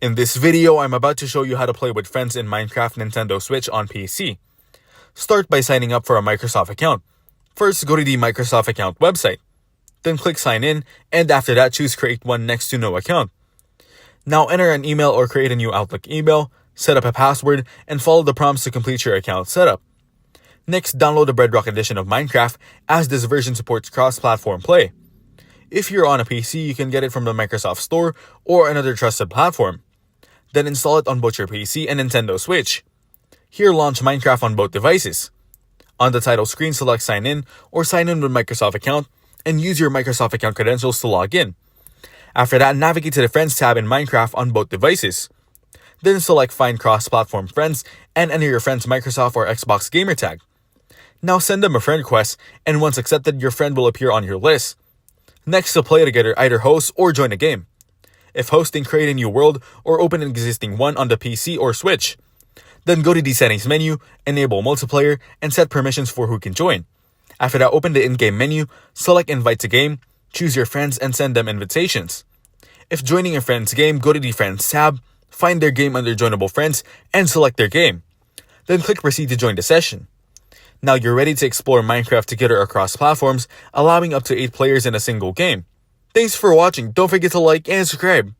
In this video, I'm about to show you how to play with friends in Minecraft Nintendo Switch on PC. Start by signing up for a Microsoft account. First, go to the Microsoft account website. Then click sign in, and after that, choose create one next to no account. Now enter an email or create a new Outlook email, set up a password, and follow the prompts to complete your account setup. Next, download the Bedrock edition of Minecraft, as this version supports cross-platform play. If you're on a PC, you can get it from the Microsoft Store or another trusted platform. Then install it on both your PC and Nintendo Switch. Here, launch Minecraft on both devices. On the title screen, select Sign In or Sign In with Microsoft account and use your Microsoft account credentials to log in. After that, navigate to the Friends tab in Minecraft on both devices. Then select Find Cross-Platform Friends and enter your friend's Microsoft or Xbox gamer tag. Now send them a friend request, and once accepted, your friend will appear on your list. Next, to play together, either host or join a game. If hosting, create a new world or open an existing one on the PC or Switch. Then go to the settings menu, enable multiplayer, and set permissions for who can join. After that, open the in-game menu, select invite to game, choose your friends, and send them invitations. If joining a friend's game, go to the Friends tab, find their game under Joinable Friends, and select their game. Then click proceed to join the session. Now you're ready to explore Minecraft together across platforms, allowing up to 8 players in a single game. Thanks for watching. Don't forget to like and subscribe.